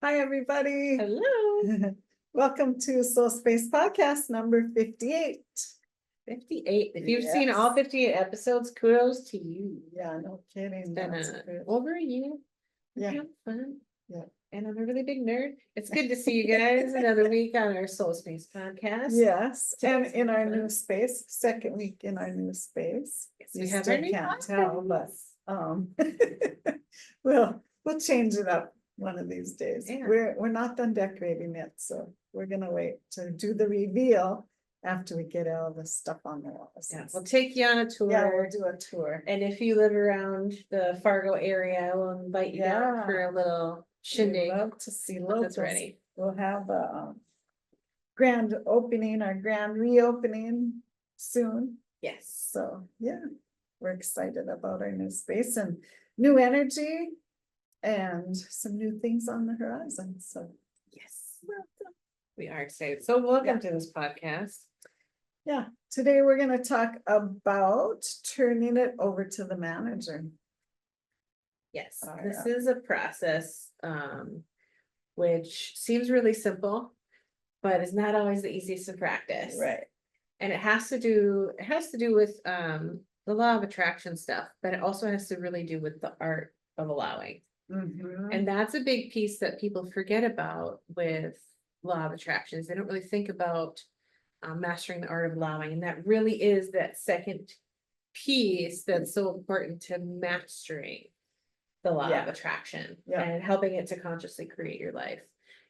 Hi, everybody. Hello. Welcome to SoulSpace podcast number 58. 58. If you've seen all 58 episodes, kudos to you. Yeah, no kidding. It's been That's good. over a year. Yeah. Have fun. Yeah. And I'm a really big nerd. It's good to see you guys another week on our SoulSpace podcast. Yes, and Today's in our fun. new space, second week in our new space. Yes, You we have still our new can't tell, but we'll change it up one of these days. Yeah. We're not done decorating yet, so we're gonna wait to do the reveal after we get all the stuff on the walls. Yeah, we'll take you on a tour. Yeah, we'll do a tour. And if you live around the Fargo area, we'll invite you down for a little shindig. We'd love to see That's locals. ready. We'll have a grand opening, our grand reopening soon. Yes. So, yeah, we're excited about our new space and new energy and some new things on the horizon. So, Yes. We are excited. So welcome Yeah. to this podcast. yeah, today we're going to talk about turning it over to the manager. Yes, Oh, this yeah. is a process, which seems really simple, but is not always the easiest to practice. Right. And it has to do with, the law of attraction stuff, but it also has to really do with the art of allowing. Mhm. And that's a big piece that people forget about with law of attractions. They don't really think about mastering the art of allowing. And that really is that second piece that's so important to mastering the law Yeah. of attraction Yeah. and helping it to consciously create your life.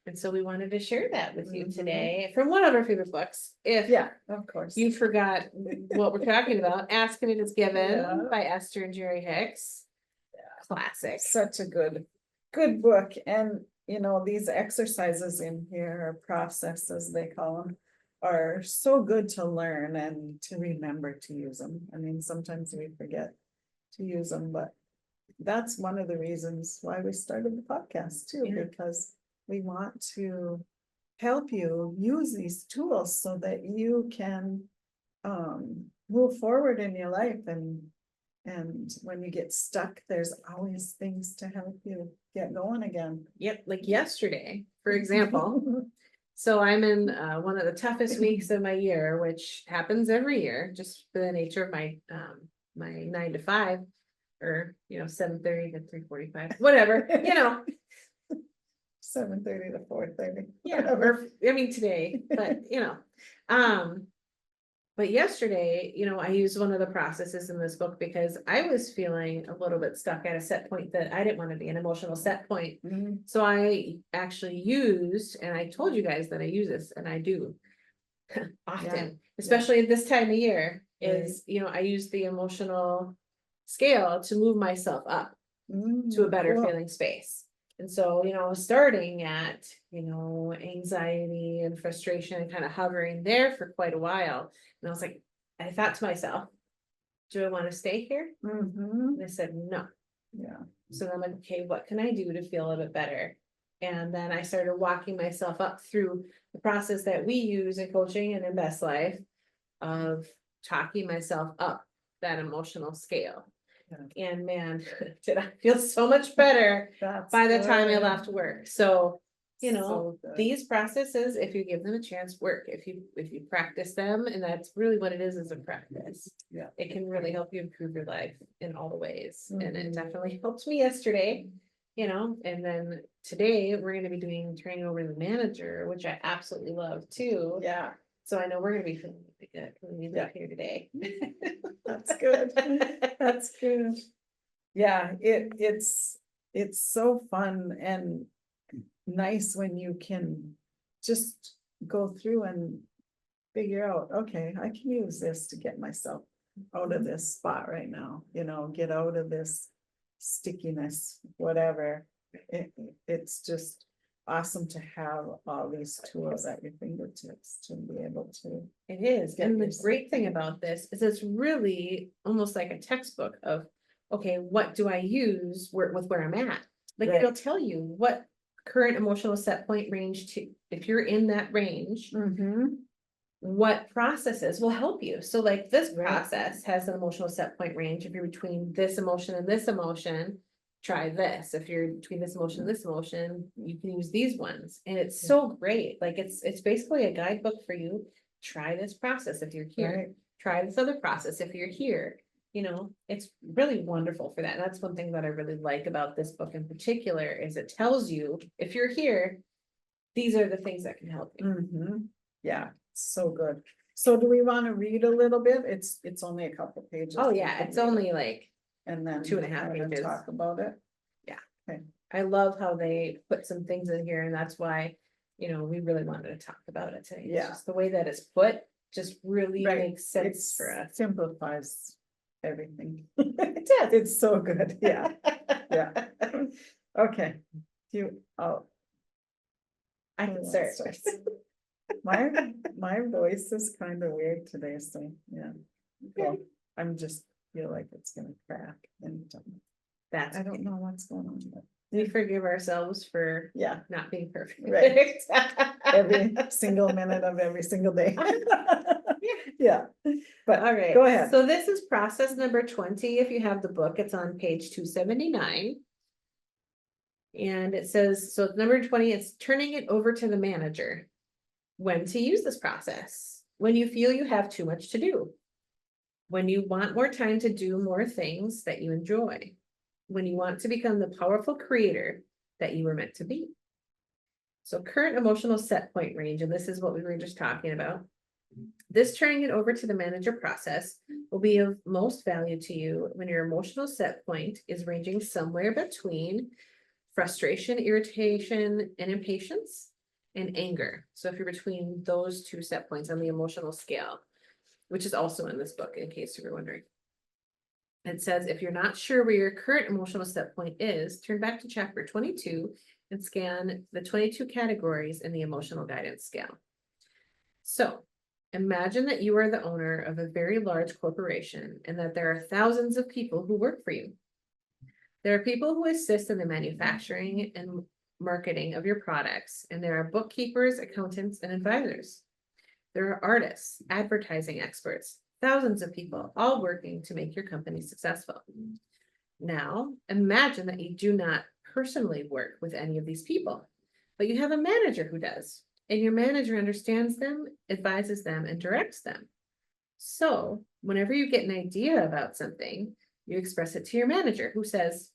And so we wanted to share that with you Mhm. today from one of our favorite books. If Yeah, of course. you forgot what we're talking about, Asking It Is Given Yeah. by Esther and Jerry Hicks. Classic. Such a good book. And these exercises in here, or processes they call them, are so good to learn and to remember to use them. I mean, sometimes we forget to use them, but that's one of the reasons why we started the podcast too, Yeah. because we want to help you use these tools so that you can move forward in your life, and when you get stuck, there's always things to help you get going again. Yep, like yesterday, for example. So I'm in one of the toughest weeks of my year, which happens every year, just for the nature of my my 9 to 5, or 7:30 to 3:45, whatever, 7:30 to 4:30. yeah, or I mean today, but but yesterday, I used one of the processes in this book because I was feeling a little bit stuck at a set point that I didn't want to be, an emotional set point. Mhm. So I actually used, and I told you guys that I use this, and I do often, Yeah. especially at this time of year, is, I use the emotional scale to move myself up to a better Cool. feeling space. And so, starting at, anxiety and frustration and kind of hovering there for quite a while. And I was like, I thought to myself, do I want to stay here? Mhm. And I said, no. Yeah. So then I'm like, okay, what can I do to feel a bit better? And then I started walking myself up through the process that we use in coaching and in Best Life of talking myself up that emotional scale. Yeah. And man, did I feel so much better That's by the time I good. left work. So, So good. these processes, if you give them a chance, work. If you practice them, and that's really what it is a practice. Yeah. It can really help you improve your life in all the ways. And it Mhm. definitely helped me yesterday, and then today we're going to be doing training over the manager, which I absolutely love too. Yeah, So I know we're going to be feeling really good when we leave here today. that's good. That's good. Yeah, it's so fun and nice when you can just go through and figure out, okay, I can use this to get myself out of this spot right now, get out of this stickiness, whatever. It's just awesome to have all these tools at your fingertips to be able to. It is. Get And the yourself great thing in. about this is it's really almost like a textbook of, okay, what do I use where I'm at? Like Right. it'll tell you what current emotional set point range to, if you're in that range, Mhm. what processes will help you. So like this Right. process has an emotional set point range. If you're between this emotion and this emotion, try this. If you're between this emotion and this emotion, you can use these ones. And it's so great. Like it's basically a guidebook for you. Try this process if you're here. Right. Try this other process if you're here. You know, it's really wonderful for that. That's one thing that I really like about this book in particular is it tells you if you're here, these are the things that can help you. Mhm. Yeah, so good. So do we want to read a little bit? It's only a couple pages. Oh We yeah, can it's read it only like, and then 2.5 kind of pages. talk about it. I love how they put some things in here and that's why, you know, we really wanted to talk about it today. It's Yeah. just the way that it's put just really Right. makes sense for us. Simplifies everything. It does. It's so good. Yeah, yeah. Okay. Oh. I can search. My voice is kind of weird today, so yeah. Okay. I'm just feel like it's gonna crack and That's, I don't know what's going on, but we forgive ourselves for yeah, not being perfect. Right. every single minute of every single day. Yeah, but All right. go ahead. So this is process number 20. If you have the book, it's on page 279. And it says, so number 20, it's turning it over to the manager. When to use this process? When you feel you have too much to do. When you want more time to do more things that you enjoy. When you want to become the powerful creator that you were meant to be. So current emotional set point range, and this is what we were just talking about. This turning it over to the manager process will be of most value to you when your emotional set point is ranging somewhere between frustration, irritation, and impatience, and anger. So if you're between those two set points on the emotional scale, which is also in this book, in case you were wondering. It says, if you're not sure where your current emotional set point is, turn back to chapter 22 and scan the 22 categories in the emotional guidance scale. So imagine that you are the owner of a very large corporation and that there are thousands of people who work for you. There are people who assist in the manufacturing and marketing of your products, and there are bookkeepers, accountants, and advisors. There are artists, advertising experts, thousands of people, all working to make your company successful. Now, imagine that you do not personally work with any of these people, but you have a manager who does, and your manager understands them, advises them, and directs them. So, whenever you get an idea about something, you express it to your manager, who says,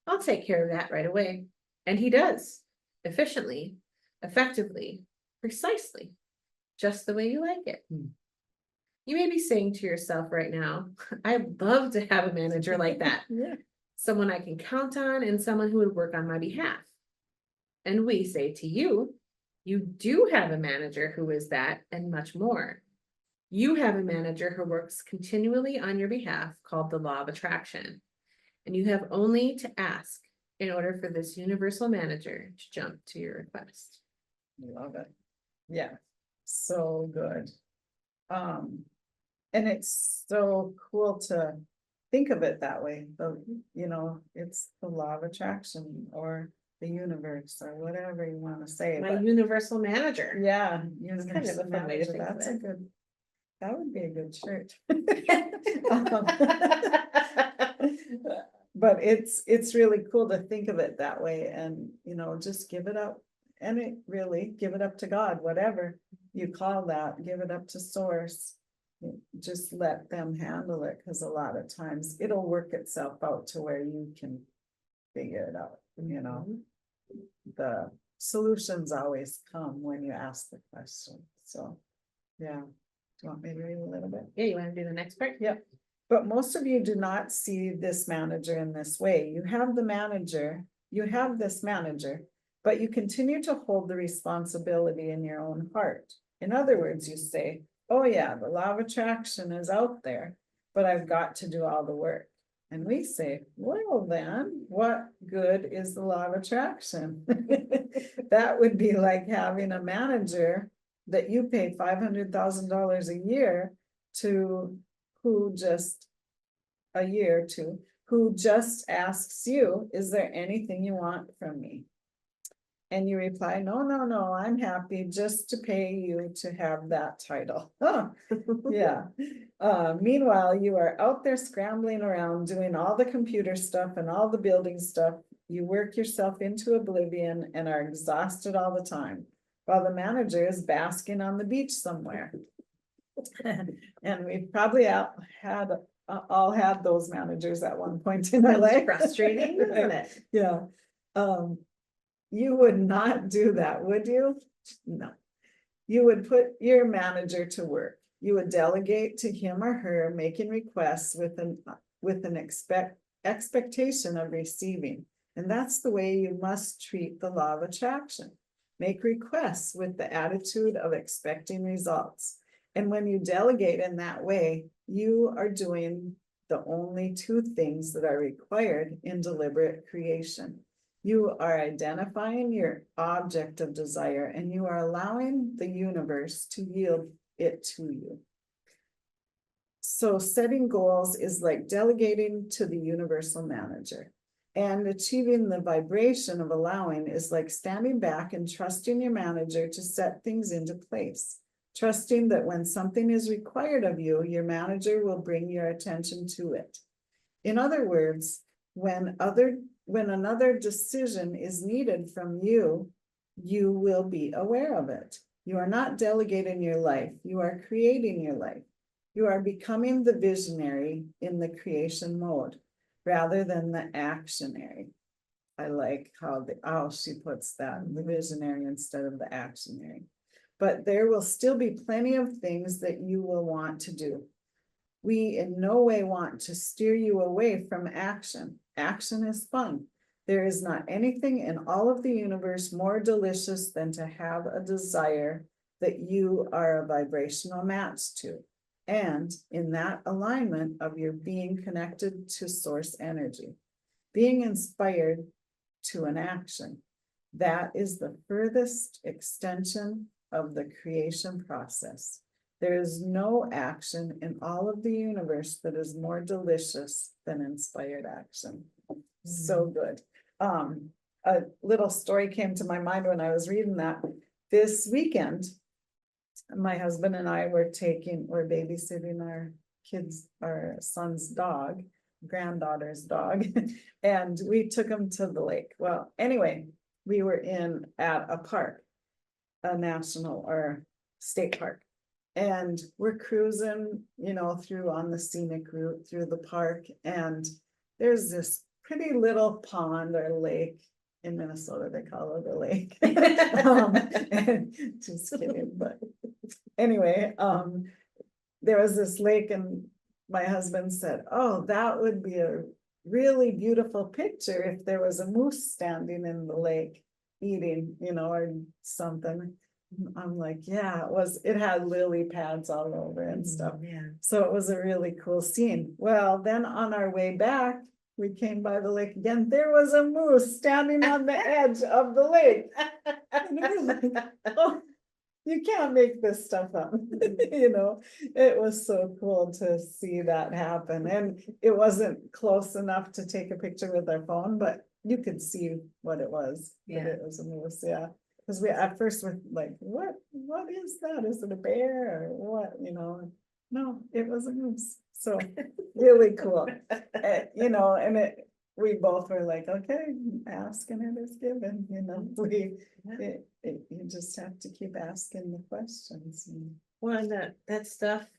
I'll take care of that right away. And he does, efficiently, effectively, precisely, just the way you like it. You may be saying to yourself right now, I'd love to have a manager like that. Yeah. Someone I can count on and someone who would work on my behalf. And we say to you, you do have a manager who is that and much more. You have a manager who works continually on your behalf called the law of attraction. And you have only to ask in order for this universal manager to jump to your request. Love it. Yeah, so good. And it's so cool to think of it that way. It's the law of attraction or the universe or whatever you want to say. My but universal manager. yeah, kind of universal a fun way to manager, think of that's a it. good, that would be a good shirt. But it's really cool to think of it that way and, just give it up. And it really, give it up to God, whatever you call that, give it up to source. Just let them handle it, because a lot of times it'll work itself out to where you can figure it out, The solutions always come when you ask the question, so, yeah. Do you want me to read a little bit? Yeah, you want to do the next part? Yep. But most of you do not see this manager in this way. You have this manager, but you continue to hold the responsibility in your own heart. In other words, you say, oh yeah, the law of attraction is out there, but I've got to do all the work. And we say, well then, what good is the law of attraction? That would be like having a manager that you pay $500,000 a year to, who just asks you, is there anything you want from me? And you reply, no, I'm happy just to pay you to have that title. Huh, yeah. Meanwhile, you are out there scrambling around doing all the computer stuff and all the building stuff. You work yourself into oblivion and are exhausted all the time, while the manager is basking on the beach somewhere. And we've probably all had those managers at one point in our Sounds life. frustrating, isn't it? Yeah. You would not do that, would you? No. You would put your manager to work. You would delegate to him or her, making requests with an expectation of receiving. And that's the way you must treat the law of attraction. Make requests with the attitude of expecting results. And when you delegate in that way, you are doing the only two things that are required in deliberate creation. You are identifying your object of desire and you are allowing the universe to yield it to you. So setting goals is like delegating to the universal manager, and achieving the vibration of allowing is like standing back and trusting your manager to set things into place. Trusting that when something is required of you, your manager will bring your attention to it. In other words, when another decision is needed from you, you will be aware of it. You are not delegating your life, you are creating your life. You are becoming the visionary in the creation mode rather than the actionary. I like how she puts that, the visionary instead of the actionary. But there will still be plenty of things that you will want to do. We in no way want to steer you away from action. Action is fun. There is not anything in all of the universe more delicious than to have a desire that you are a vibrational match to. And in that alignment of your being connected to source energy, being inspired to an action. That is the furthest extension of the creation process. There is no action in all of the universe that is more delicious than inspired action. So good. A little story came to my mind when I was reading that. This weekend, my husband and I were babysitting our son's dog, granddaughter's dog, and we took him to the lake. Well, anyway, we were at a park, a national or state park. And we're cruising, through on the scenic route through the park. And there's this pretty little pond or lake. In Minnesota, they call it a lake. Just kidding. But anyway, there was this lake and my husband said, oh, that would be a really beautiful picture if there was a moose standing in the lake eating, or something. I'm like, yeah, it had lily pads all over and stuff. Yeah. So it was a really cool scene. Well, then on our way back, we came by the lake again. There was a moose standing on the edge of the lake. And it was like, oh, you can't make this stuff up. It was so cool to see that happen. And it wasn't close enough to take a picture with our phone, but you could see what it was. Yeah. It was a moose, yeah. Because we at first were like, what is that? Is it a bear or what? No, it was a moose. So really cool. And we both were like, okay, asking it is given, you just have to keep asking the questions. Well, and that stuff,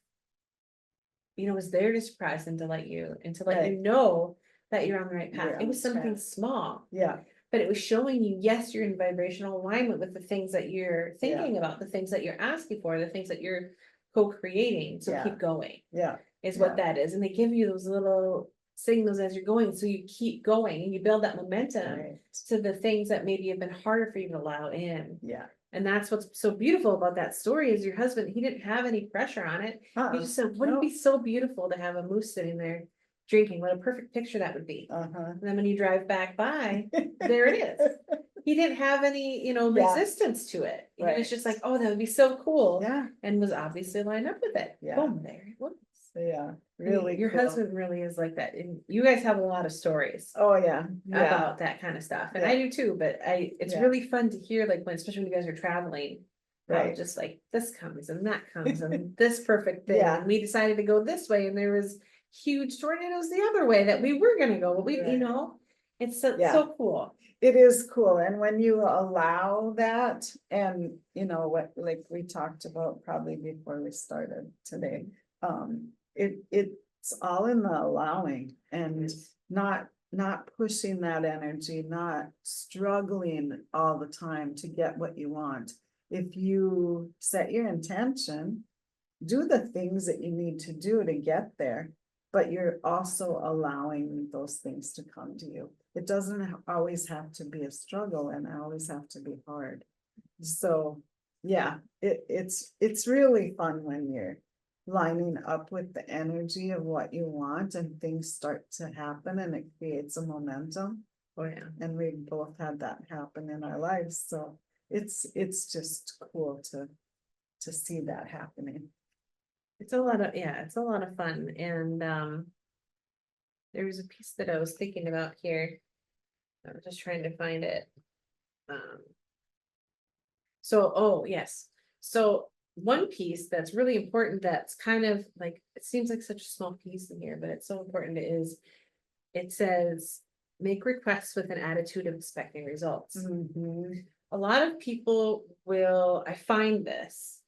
was there to surprise and delight you and to let you know that you're on the right path. You're It was on something track. small. Yeah. But it was showing you, yes, you're in vibrational alignment with the things that you're thinking about, the things that you're asking for, the things that you're co-creating. So keep going. Yeah. Is what that is. And they give you those little signals as you're going. So you keep going and you build that momentum to the things that maybe have been harder for you to allow in. Yeah. And that's what's so beautiful about that story is your husband, he didn't have any pressure on it. He just said, wouldn't it be so beautiful to have a moose sitting there drinking? What a perfect picture that would be. And then when you drive back by, there it is. He didn't have any, resistance to it. He was just like, oh, that would be so cool. Yeah. And was obviously lined up with it. Yeah. Boom, there it was. Yeah, really Your cool. husband really is like that, and you guys have a lot of stories Oh, yeah, yeah, about that kind of stuff, and I do too, but it's Yeah. really fun to hear, like, when, especially when you guys are traveling. How right, just like this comes and that comes and this perfect thing, Yeah. and we decided to go this way, and there was huge tornadoes the other way that we were gonna go, but we, Right. it's so, Yeah. so cool. it is cool, and when you allow that, and you know what, like we talked about probably before we started today. It's all in the allowing and not pushing that energy, not struggling all the time to get what you want. If you set your intention, do the things that you need to do to get there, but you're also allowing those things to come to you. It doesn't always have to be a struggle and always have to be hard. So, yeah, it's really fun when you're lining up with the energy of what you want and things start to happen and it creates a momentum. Oh, yeah. And we both had that happen in our lives, so it's just cool to see that happening. It's a lot of, it's a lot of fun, and there was a piece that I was thinking about here. I was just trying to find it. So, oh, yes, so one piece that's really important, that's kind of like, it seems like such a small piece in here, but it's so important, is it says, make requests with an attitude of expecting results. Mhm. A lot of people will, I find this,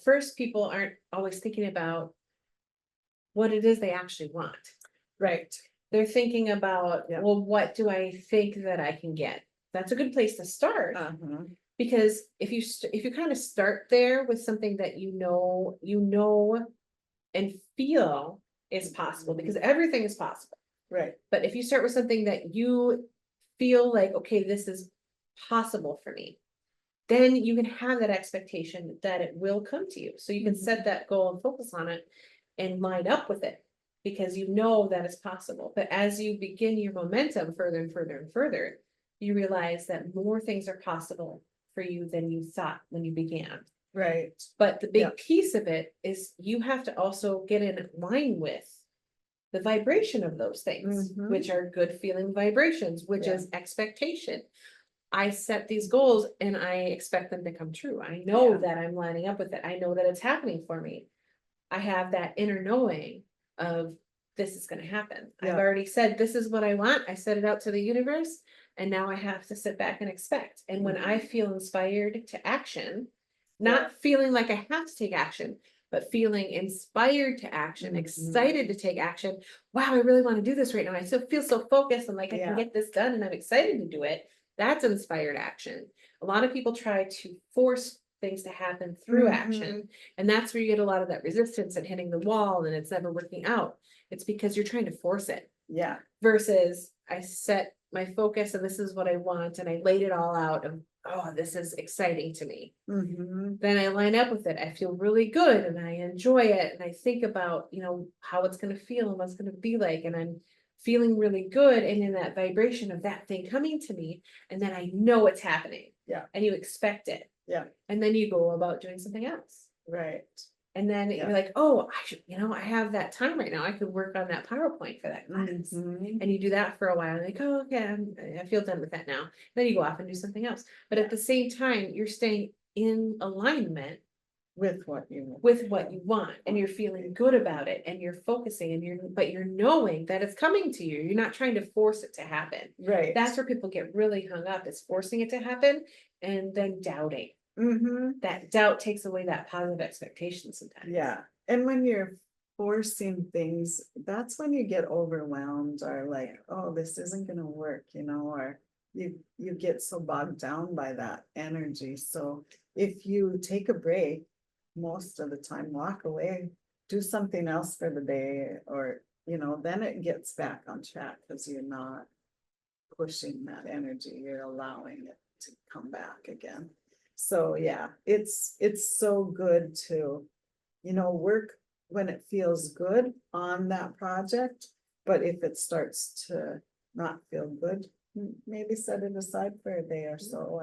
first, people aren't always thinking about what it is they actually want. Right, They're thinking about, Yeah. well, what do I think that I can get? That's a good place to start. uh-huh, Because if you kind of start there with something that and feel is possible, because everything is possible. right, But if you start with something that you feel like, okay, this is possible for me, then you can have that expectation that it will come to you. So you can set that goal and focus on it and line up with it, because you know that it's possible. But as you begin your momentum further and further and further, you realize that more things are possible for you than you thought when you began. right, But the big Yeah. piece of it is you have to also get in line with the vibration of those things, Mhm. which are good feeling vibrations, which Yeah. is expectation. I set these goals and I expect them to come true. I know Yeah. that I'm lining up with it. I know that it's happening for me. I have that inner knowing of, this is going to happen. I've Yeah. already said, this is what I want. I set it out to the universe, and now I have to sit back and expect. And when I feel inspired to action, not feeling like I have to take action, but feeling inspired to action, Mhm. excited to take action. Wow, I really want to do this right now. I still feel so focused and like I can Yeah. get this done, and I'm excited to do it. That's inspired action. A lot of people try to force things to happen through action, and that's where you get a lot of that resistance and hitting the wall, and it's never working out. It's because you're trying to force it, Yeah, versus I set my focus and this is what I want, and I laid it all out of, oh, this is exciting to me. Mhm. Then I line up with it. I feel really good and I enjoy it. And I think about, how it's going to feel and what's going to be like. And I'm feeling really good. And in that vibration of that thing coming to me, and then I know it's happening. Yeah. And you expect it. Yeah. And then you go about doing something else. Right, And then Yeah. you're like, oh, I should, I have that time right now. I could work on that PowerPoint for that class. Mhm. And you do that for a while, like, oh, okay, I feel done with that now. Then you go off and do something else. But at the same time, you're staying in alignment with what you. with what you want, and you're feeling good about it, and you're focusing, and you're knowing that it's coming to you. You're not trying to force it to happen. Right. That's where people get really hung up, is forcing it to happen and then doubting. That doubt takes away that positive expectation sometimes. Yeah, and when you're forcing things, that's when you get overwhelmed or like, oh, this isn't gonna work, or you get so bogged down by that energy. So if you take a break, most of the time, walk away, do something else for the day, or, then it gets back on track because you're not pushing that energy, you're allowing it to come back again. So yeah, it's so good to, work when it feels good on that project. But if it starts to not feel good, maybe set it aside for a day or so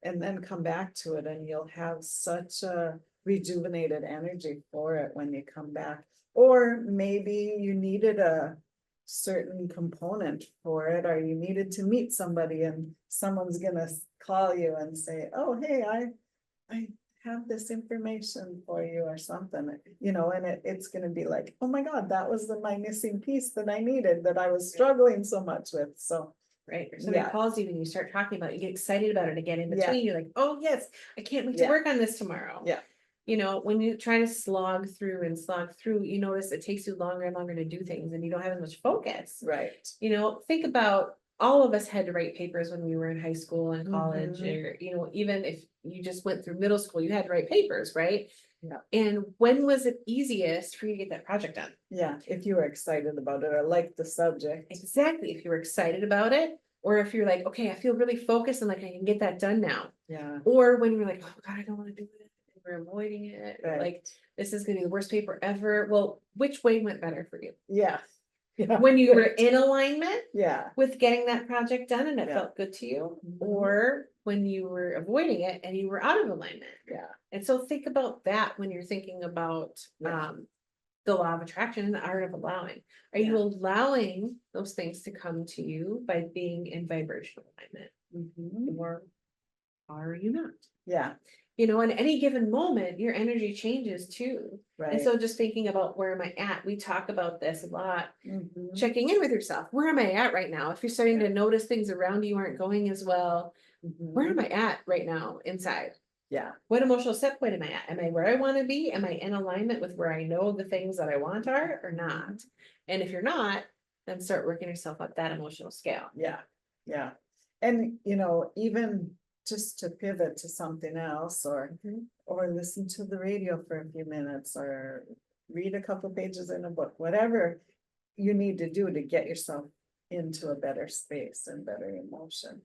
and then come back to it, and you'll have such a rejuvenated energy for it when you come back. Or maybe you needed a certain component for it, or you needed to meet somebody and someone's gonna call you and say, oh, hey, I have this information for you or something, you know, and it's gonna be like, oh my God, that was my missing piece that I needed, that I was struggling so much with, so. Right, or somebody Yeah. calls you and you start talking about it, you get excited about it again in Yeah. between, you're like, oh, yes, I can't wait to Yeah. work on this tomorrow. Yeah. You know, when you try to slog through, you notice it takes you longer and longer to do things and you don't have as much focus. Right. You know, think about, all of us had to write papers when we were in high school and college, Mhm. or, you know, even if you just went through middle school, you had to write papers, right? Yeah. And when was it easiest for you to get that project done? Yeah, if you were excited about it or liked the subject. Exactly, if you were excited about it, or if you're like, okay, I feel really focused and like I can get that done now. Yeah. Or when you're like, oh God, I don't want to do it, and we're avoiding it, Right. like, this is gonna be the worst paper ever. Well, which way went better for you? Yeah. Yeah. When you were right. in alignment Yeah. with getting that project done and it Yeah. felt good to you, Mhm. or when you were avoiding it and you were out of alignment. Yeah. And so think about that when you're thinking about Yeah. the law of attraction and the art of allowing. Are you Yeah. allowing those things to come to you by being in vibrational alignment, Mhm. or are you not? Yeah. You know, in any given moment, your energy changes too. And Right. so just thinking about, where am I at? We talk about this a lot. Mhm. Checking in with yourself. Where am I at right now? If you're starting to notice things around you aren't going as well, where am Mhm. I at right now inside? Yeah. What emotional set point am I at? Am I where I want to be? Am I in alignment with where I know the things that I want are, or not? And if you're not, then start working yourself up that emotional scale. Yeah. Yeah. And, you know, even just to pivot to something else, or listen to the radio for a few minutes, or read a couple pages in a book, whatever you need to do to get yourself into a better space and better emotion.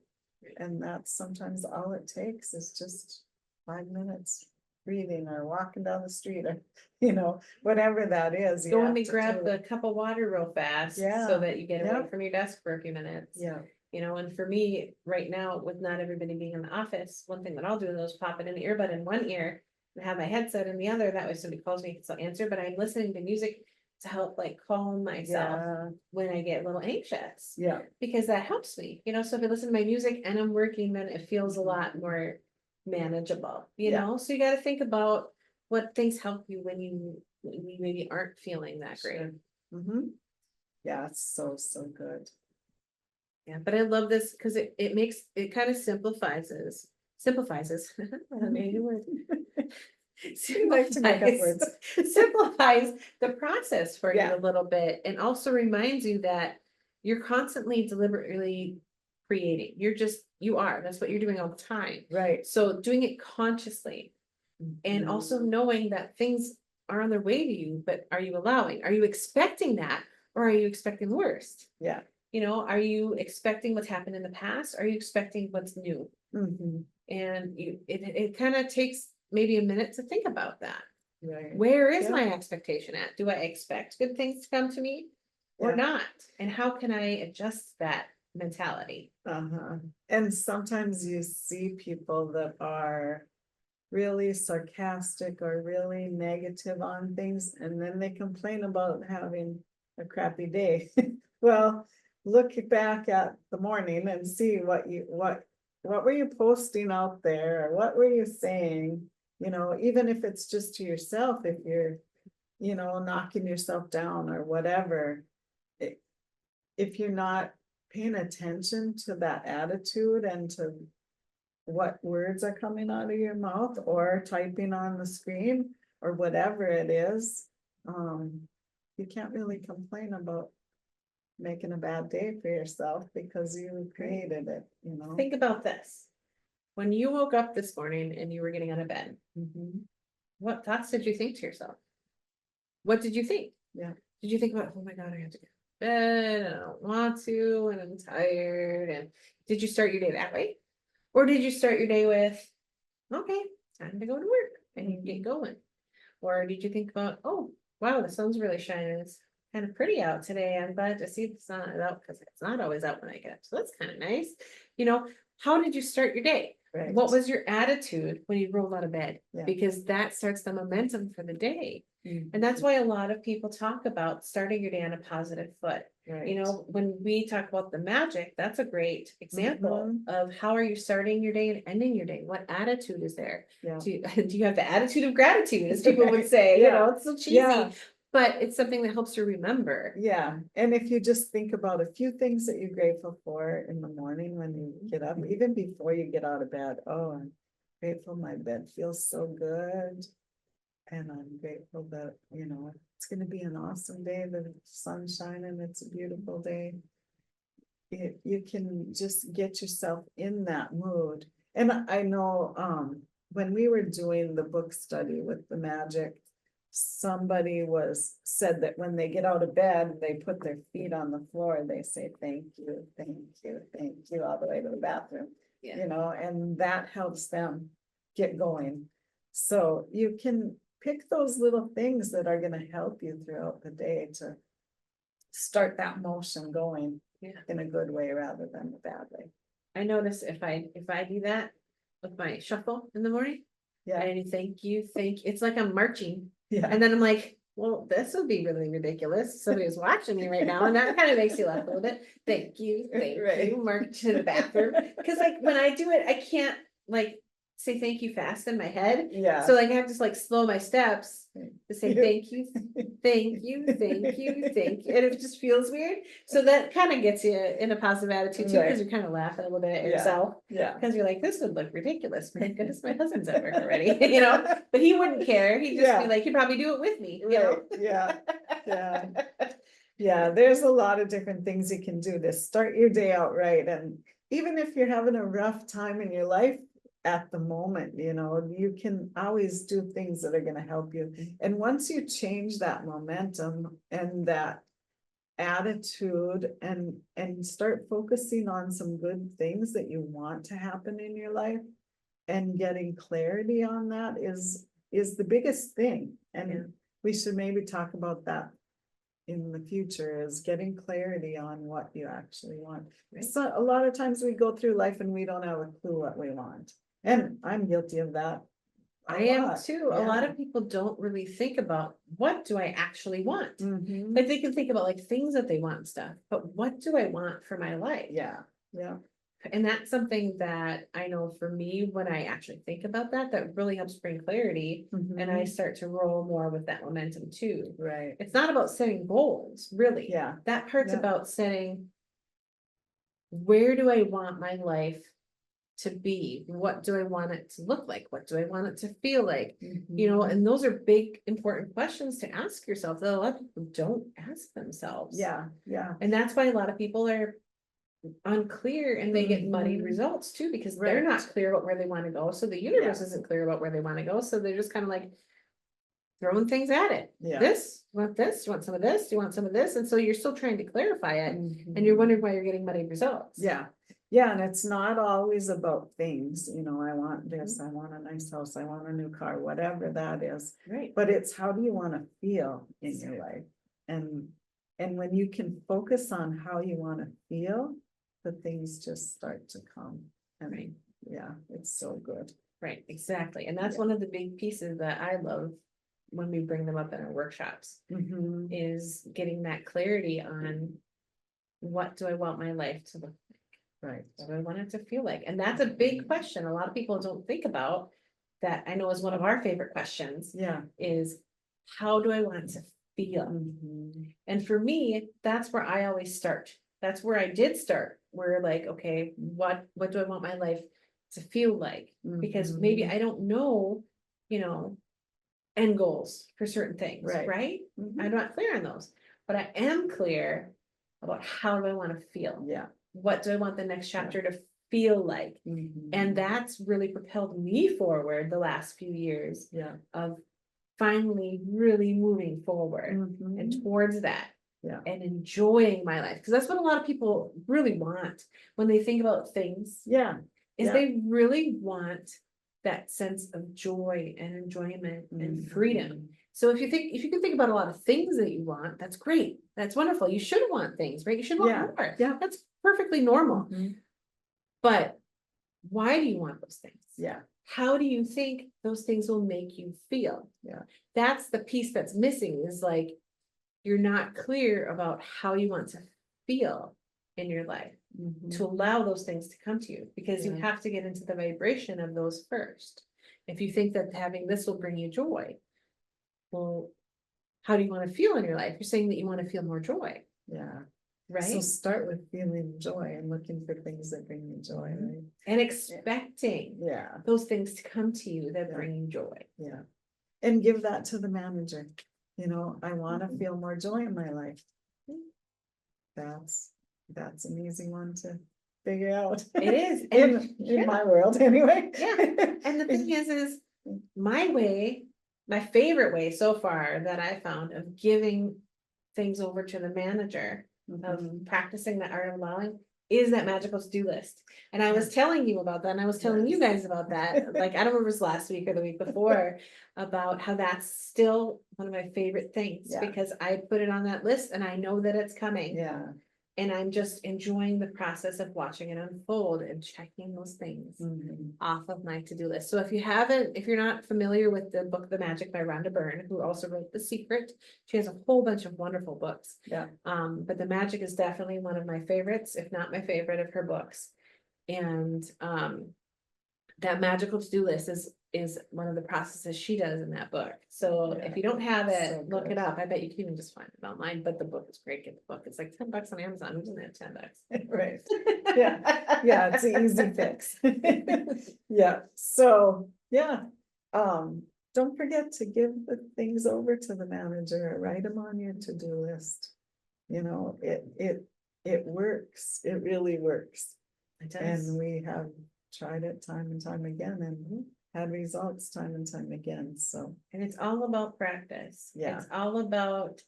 And that's sometimes all it takes, is just 5 minutes breathing or walking down the street, or, you know, whatever that is. you Go have and to grab do. the cup of water real fast Yeah. so that you get away Yep. from your desk for a few minutes. Yeah. You know, and for me, right now, with not everybody being in the office, one thing that I'll do is pop in an earbud in one ear and have my headset in the other. That way somebody calls me, so I'll answer, but I'm listening to music to help like calm myself Yeah. when I get a little anxious, Yeah. because that helps me, you know, so if I listen to my music and I'm working, then it feels a Mhm. lot more manageable, you Yeah. know, so you gotta think about what things help you when you maybe aren't feeling that great. Sure. Mhm. Yeah, it's so, so good. Yeah, but I love this because it makes, it kind of simplifies. I made a word. You like to make up words. Simplifies the process for Yeah. you a little bit, and also reminds you that you're constantly deliberately creating. That's what you're doing all the time. Right. So doing it consciously, and also Mhm. knowing that things are on their way to you, but are you allowing? Are you expecting that, or are you expecting the worst? Yeah. You know, are you expecting what's happened in the past? Are you expecting what's new? Mhm. And it kind of takes maybe a minute to think about that. Right. Where is Yeah. my expectation at? Do I expect good things to come to me or Yeah. not? And how can I adjust that mentality? Uh-huh. And sometimes you see people that are really sarcastic or really negative on things, and then they complain about having a crappy day. Well, look back at the morning and see what were you posting out there, or what were you saying? You know, even if it's just to yourself, if you're, you know, knocking yourself down or whatever. If you're not paying attention to that attitude and to what words are coming out of your mouth or typing on the screen or whatever it is, you can't really complain about making a bad day for yourself because you created it, you know? Think about this. When you woke up this morning and you were getting out of bed, Mhm. what thoughts did you think to yourself? What did you think? Yeah. Did you think about, oh my God, I have to go to bed, and I don't want to, and I'm tired? And did you start your day that way? Or did you start your day with, okay, time to go to work, and you get going? Or did you think about, oh, wow, the sun's really shining. It's kind of pretty out today. I'm glad to see the sun is out, because it's not always out when I get up. So that's kind of nice. You know, how did you start your day? right. What was your attitude when you rolled out of bed? Yeah. Because that starts the momentum for the day. Mhm. And that's why a lot of people talk about starting your day on a positive foot. Right. You know, when we talk about the magic, that's a great example Mhm. of how are you starting your day and ending your day? What attitude is there? Yeah. Do you have the attitude of gratitude, as people would say? Yeah. You know, it's so cheesy, Yeah. but it's something that helps you remember. Yeah, and if you just think about a few things that you're grateful for in the morning when you get up, even before you get out of bed, oh, I'm grateful my bed feels so good. And I'm grateful that, you know, it's gonna be an awesome day, the sun's shining, it's a beautiful day. You can just get yourself in that mood. And I know, when we were doing the book study with the magic, somebody said that when they get out of bed, they put their feet on the floor, they say, thank you, thank you, thank you, all the way to the bathroom. Yeah. You know, and that helps them get going. So you can pick those little things that are gonna help you throughout the day to start that motion going. Yeah. In a good way rather than a bad way. I notice if I do that with my shuffle in the morning, Yeah, and thank you, it's like I'm marching. yeah, And then I'm like, well, this would be really ridiculous. Somebody was watching me right now, and that kind of makes you laugh a little bit. Thank you, Right. march to the bathroom. Because like when I do it, I can't like say thank you fast in my head. yeah. So like I have to like slow my steps to say Yeah. thank you, thank you, thank you, thank you. And it just feels weird. So that kind of gets you in a positive attitude too, because Right. you're kind of laughing a little bit at Yeah. yourself. Yeah. Because you're like, this would look ridiculous. Thank goodness my husband's at work already, you know, but he wouldn't care. He'd just be Yeah. like, he'd probably do it with me, you know? Right, yeah, yeah. Yeah, there's a lot of different things you can do to start your day out right, and even if you're having a rough time in your life at the moment, you know, you can always do things that are gonna help you. And once you change that momentum and that attitude and start focusing on some good things that you want to happen in your life and getting clarity on that is the biggest thing. And Yeah. we should maybe talk about that in the future, is getting clarity on what you actually want. Right. So a lot of times we go through life and we don't have a clue what we want. And I'm guilty of that. I am too. A lot of people don't really think about what do I actually want? Mhm. Like they can think about like things that they want and stuff, but what do I want for my life? Yeah, yeah. And that's something that I know for me, when I actually think about that, that really helps bring clarity. And I Mhm. start to roll more with that momentum too. Right, It's not about setting goals, really. yeah, That part's Yeah. about setting, where do I want my life to be? What do I want it to look like? What do I want it to feel like? You know, Mhm. and those are big, important questions to ask yourself that a lot of people don't ask themselves. Yeah, yeah, And that's why a lot of people are unclear and they get muddied Mhm. results too, because they're Right. not clear about where they want to go. So the universe isn't clear about where they want to go. So they're just kind of like throwing things at it. Yeah. This, you want this, you want some of this, you want some of this. And so you're still trying to clarify it Mhm. and you're wondering why you're getting muddied results. Yeah, yeah, and it's not always about things, you know, I want this, I want a nice house, I want a new car, whatever that is. Right. But it's how do you want to feel in your life? And when you can focus on how you want to feel, the things just start to come. And Right. yeah, it's so good. Right, exactly. And that's Yeah. one of the big pieces that I love when we bring them up in our workshops, Mhm. is getting that clarity on what do I want my life to look like? Right, What do I want it to feel like? And that's a big question. A lot of people don't think about that. I know is one of our favorite questions yeah. is how do I want it to feel? Mhm. And for me, that's where I always start. That's where I did start. We're like, okay, what do I want my life to feel like? Because maybe Mhm. I don't know, you know, end goals for certain things, Right. right? Mhm. I'm not clear on those, but I am clear about how do I want to feel? Yeah. What do I want the next chapter to feel like? Mhm. And that's really propelled me forward the last few years Yeah. of finally really moving forward Mhm. and towards that. Yeah. And enjoying my life. Because that's what a lot of people really want when they think about things, Yeah. is Yeah. they really want that sense of joy and enjoyment and freedom. Mhm. So if you can think about a lot of things that you want, that's great. That's wonderful. You should want things, right? You should want Yeah. more. Yeah. That's perfectly normal. Mhm. But why do you want those things? Yeah, How do you think those things will make you feel? Yeah. That's the piece that's missing, is like, you're not clear about how you want to feel in your life mhm, to allow those things to come to you, because you Yeah. have to get into the vibration of those first. If you think that having this will bring you joy, well, how do you want to feel in your life? You're saying that you want to feel more joy, yeah. So right? start with feeling joy and looking for things that bring you joy, Mhm. right? And expecting Yeah, those things to come to you that Yeah. bring you joy. yeah. And give that to the manager. You know, I want to Mhm. feel more joy in my life. That's an easy one to figure out. It is, In, and in my world anyway. Yeah. And the thing is my way, my favorite way so far that I found of giving things over to the manager, of Mhm. practicing the art of allowing, is that magical to-do list. And I was Yeah. telling you about that, and I was telling you Yes. guys about that, like, I don't remember if it was last week or the week before, about how that's still one of my favorite things, Yeah. because I put it on that list and I know that it's coming. Yeah. And I'm just enjoying the process of watching it unfold and checking those things Mhm. off of my to-do list. So if you're not familiar with the book, The Magic by Rhonda Byrne, who also wrote The Secret, she has a whole bunch of wonderful books. Yeah. But The Magic is definitely one of my favorites, if not my favorite of her books. And, that magical to-do list is one of the processes she does in that book. So if Yeah. you don't have it, So look good. it up. I bet you can even just find it online, but the book is great. Get the book. It's like $10 on Amazon. Who doesn't have $10? Right. Yeah, it's an easy fix. Yeah, so, yeah. Don't forget to give the things over to the manager, write them on your to-do list. You know, it works, it really works. It does. And we have tried it time and time again and had results time and time again, so. And it's all about practice. Yeah. It's all about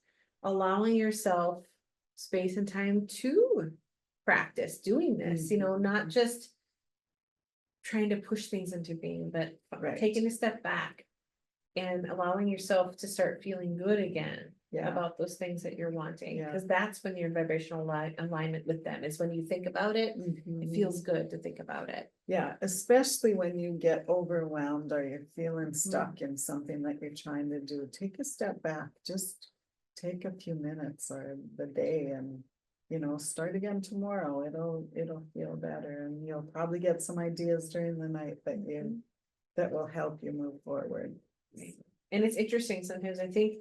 allowing yourself space and time to practice doing this, not just trying to push things into being, but Right. taking a step back and allowing yourself to start feeling good again Yeah. about those things that you're wanting. Yeah. Because that's when your vibrational alignment with them is when you think about it, it Mhm. feels good to think about it. Yeah, especially when you get overwhelmed or you're feeling stuck in something that you're trying to do, take a step back, just take a few minutes or the day and, start again tomorrow. It'll feel better and you'll probably get some ideas during the night that will help you move forward. And it's interesting, sometimes I think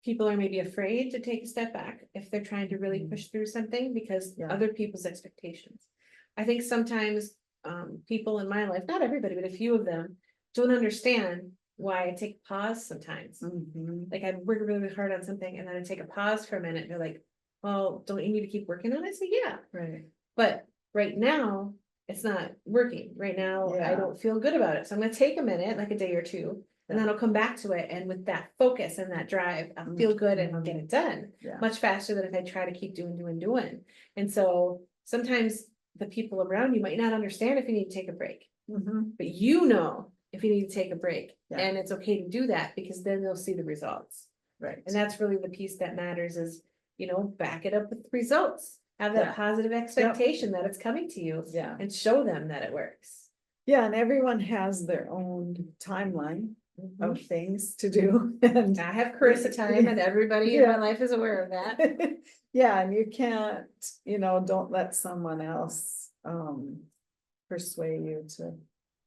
people are maybe afraid to take a step back if they're trying to really push through something because Yeah. other people's expectations. I think sometimes people in my life, not everybody, but a few of them, don't understand why I take a pause sometimes. Mhm. Like I work really hard on something and then I take a pause for a minute and they're like, well, don't you need to keep working on it? I say, yeah. Right. But right now, it's not working. Right now, I Yeah. don't feel good about it. So I'm gonna take a minute, like a day or two, and then I'll come back to it. And with that focus and that drive, I'll feel good and I'll get it done Yeah. much faster than if I try to keep doing. And so sometimes the people around you might not understand if you need to take a break, Mhm. but you know if you need to take a break. Yeah. And it's okay to do that because then they'll see the results. Right. And that's really the piece that matters is, back it up with results. Have that Yeah. positive expectation that it's coming to you Yeah. and show them that it works. Yeah, and everyone has their own timeline Mhm. of things to do. And I have Carissa time and everybody in my life is aware of that. yeah, and you can't, don't let someone else persuade you to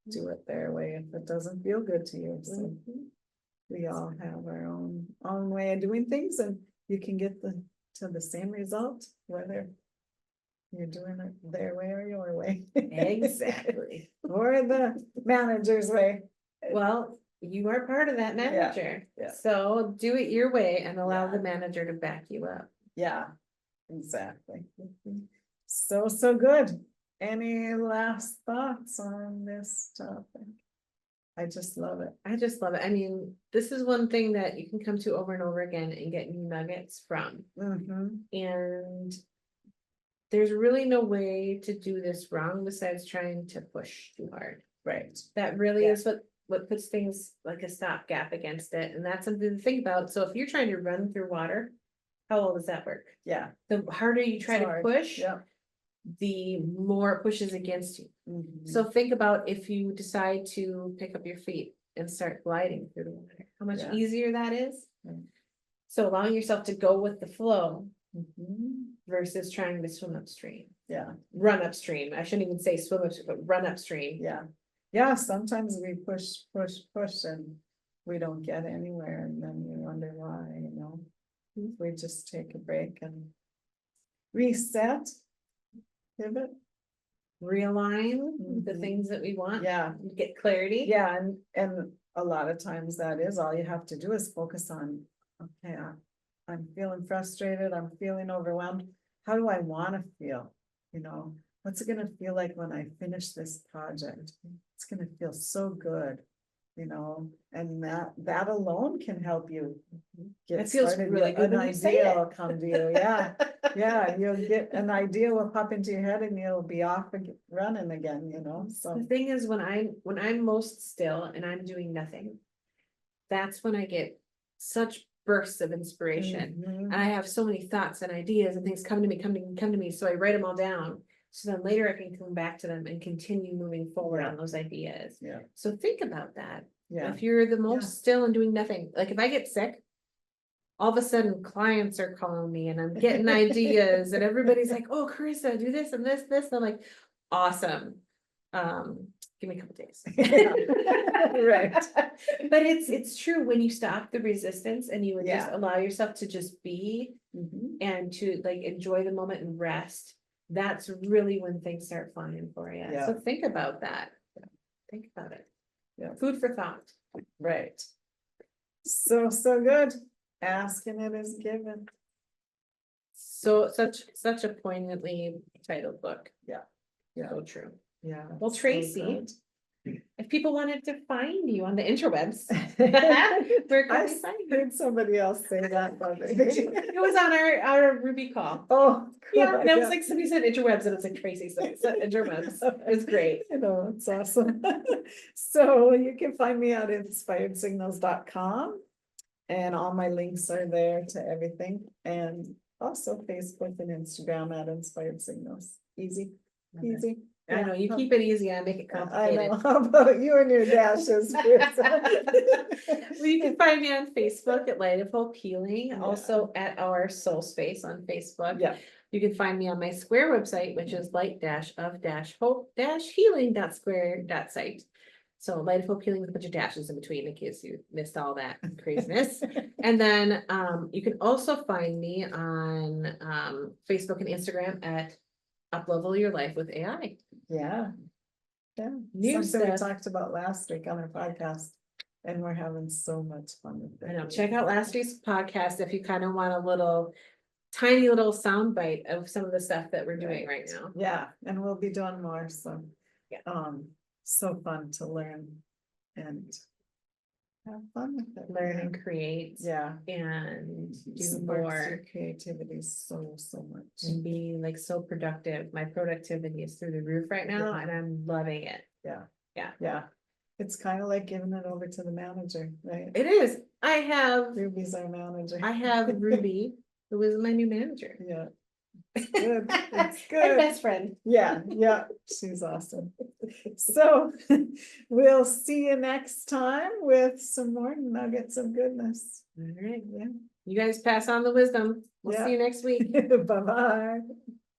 do it their way if it doesn't feel good to you. So Mhm. we all have our own way of doing things and you can get to the same result, whether you're doing it their way or your way. Exactly. Or the manager's way. Well, you are part of that manager. yeah. So do it your way and allow Yeah. the manager to back you up. Yeah, exactly. So good. Any last thoughts on this topic? I just love it. I just love it. I mean, this is one thing that you can come to over and over again and get new nuggets from. Mhm. And there's really no way to do this wrong besides trying to push too hard. Right. That really Yeah. is what puts things like a stopgap against it. And that's something to think about. So if you're trying to run through water, how well does that work? Yeah. The harder you try It's to hard. push, Yeah. the more it pushes against you. Mhm. So think about if you decide to pick up your feet and start gliding through the water, how much Yeah. easier that is. Right. So allowing yourself to go with the flow Mhm. versus trying to swim upstream, Yeah, run upstream. I shouldn't even say swim upstream, but run upstream. yeah, yeah, sometimes we push and we don't get anywhere and then we wonder why, you know. Mhm. We just take a break and reset, pivot, Realign the Mhm. things that we want. yeah, Get clarity. yeah, and a lot of times that is all you have to do is focus on, okay, I'm feeling frustrated, I'm feeling overwhelmed, how do I wanna feel? You know, what's it gonna feel like when I finish this project? It's gonna feel so good, you know, and that alone can help you get It feels started. really good An when you say idea it. will come to you, yeah. Yeah, you'll get an idea will pop into your head and you'll be off and running again, you know, The so. thing is, when I'm most still and I'm doing nothing, that's when I get such bursts of inspiration. Mhm. And I have so many thoughts and ideas and things come to me, so I write them all down. So then later I can come back to them and continue moving forward Yeah. on those ideas. Yeah, So think about that. yeah, If you're the Yeah. most still and doing nothing, like if I get sick, all of a sudden clients are calling me and I'm getting ideas and everybody's like, oh, Carissa, do this and this, this. And I'm like, awesome. Give me a couple days. Right. But it's true when you stop the resistance and you would just Yeah. allow yourself to just be Mhm. and to like enjoy the moment and rest. That's really when things start flying for you. Yeah. So think about that. Think about it. Yeah. Food for thought. Right. So good. Asking it is given. So such a poignantly titled book. Yeah. Yeah. So true. Yeah. Well, so Tracy, if people wanted to find you on the interwebs, good. where can I they find you? heard somebody else say that. It was on our Ruby call. Oh. Yeah, and I was yeah. like, somebody said interwebs, and it's like Tracy said interwebs. It was great. You know, it's awesome. So you can find me at inspiredsignals.com. And all my links are there to everything. And also Facebook and Instagram at Inspired Signals. Easy, Okay. easy. I know, you keep it easy, I make it I complicated. know. How about you and your dashes? Well, you can find me on Facebook at Light of Hope Healing, Yeah. also at our SoulSpace on Facebook. Yeah. You can find me on my Square website, which is light-of-hope-healing.square.site. So Light of Hope Healing with a bunch of dashes in between in case you missed all that craziness. And then you can also find me on Facebook and Instagram at Uplevel Your Life with AI. Yeah. Yeah. New Something we stuff. talked about last week on our podcast. And we're having so much fun with it. I know, check out last week's podcast if you kind of want a little tiny little sound bite of some of the stuff that we're doing right now. Yeah, and we'll be doing more, so. Yeah. So fun to learn and have fun with it. Learn and create. Yeah. And do Sparks more your creativity so much. and be like so productive. My productivity is through the roof right now Yeah. and I'm loving it. Yeah. Yeah. Yeah. It's kind of like giving it over to the manager, right? It is. I have Ruby's our manager. Ruby, who is my new manager. Yeah. It's good. It's And good. best friend. Yeah, yeah, she's awesome. So we'll see you next time with some more nuggets of goodness. All right. Yeah. You guys pass on the wisdom. We'll Yeah. see you next week. Bye-bye.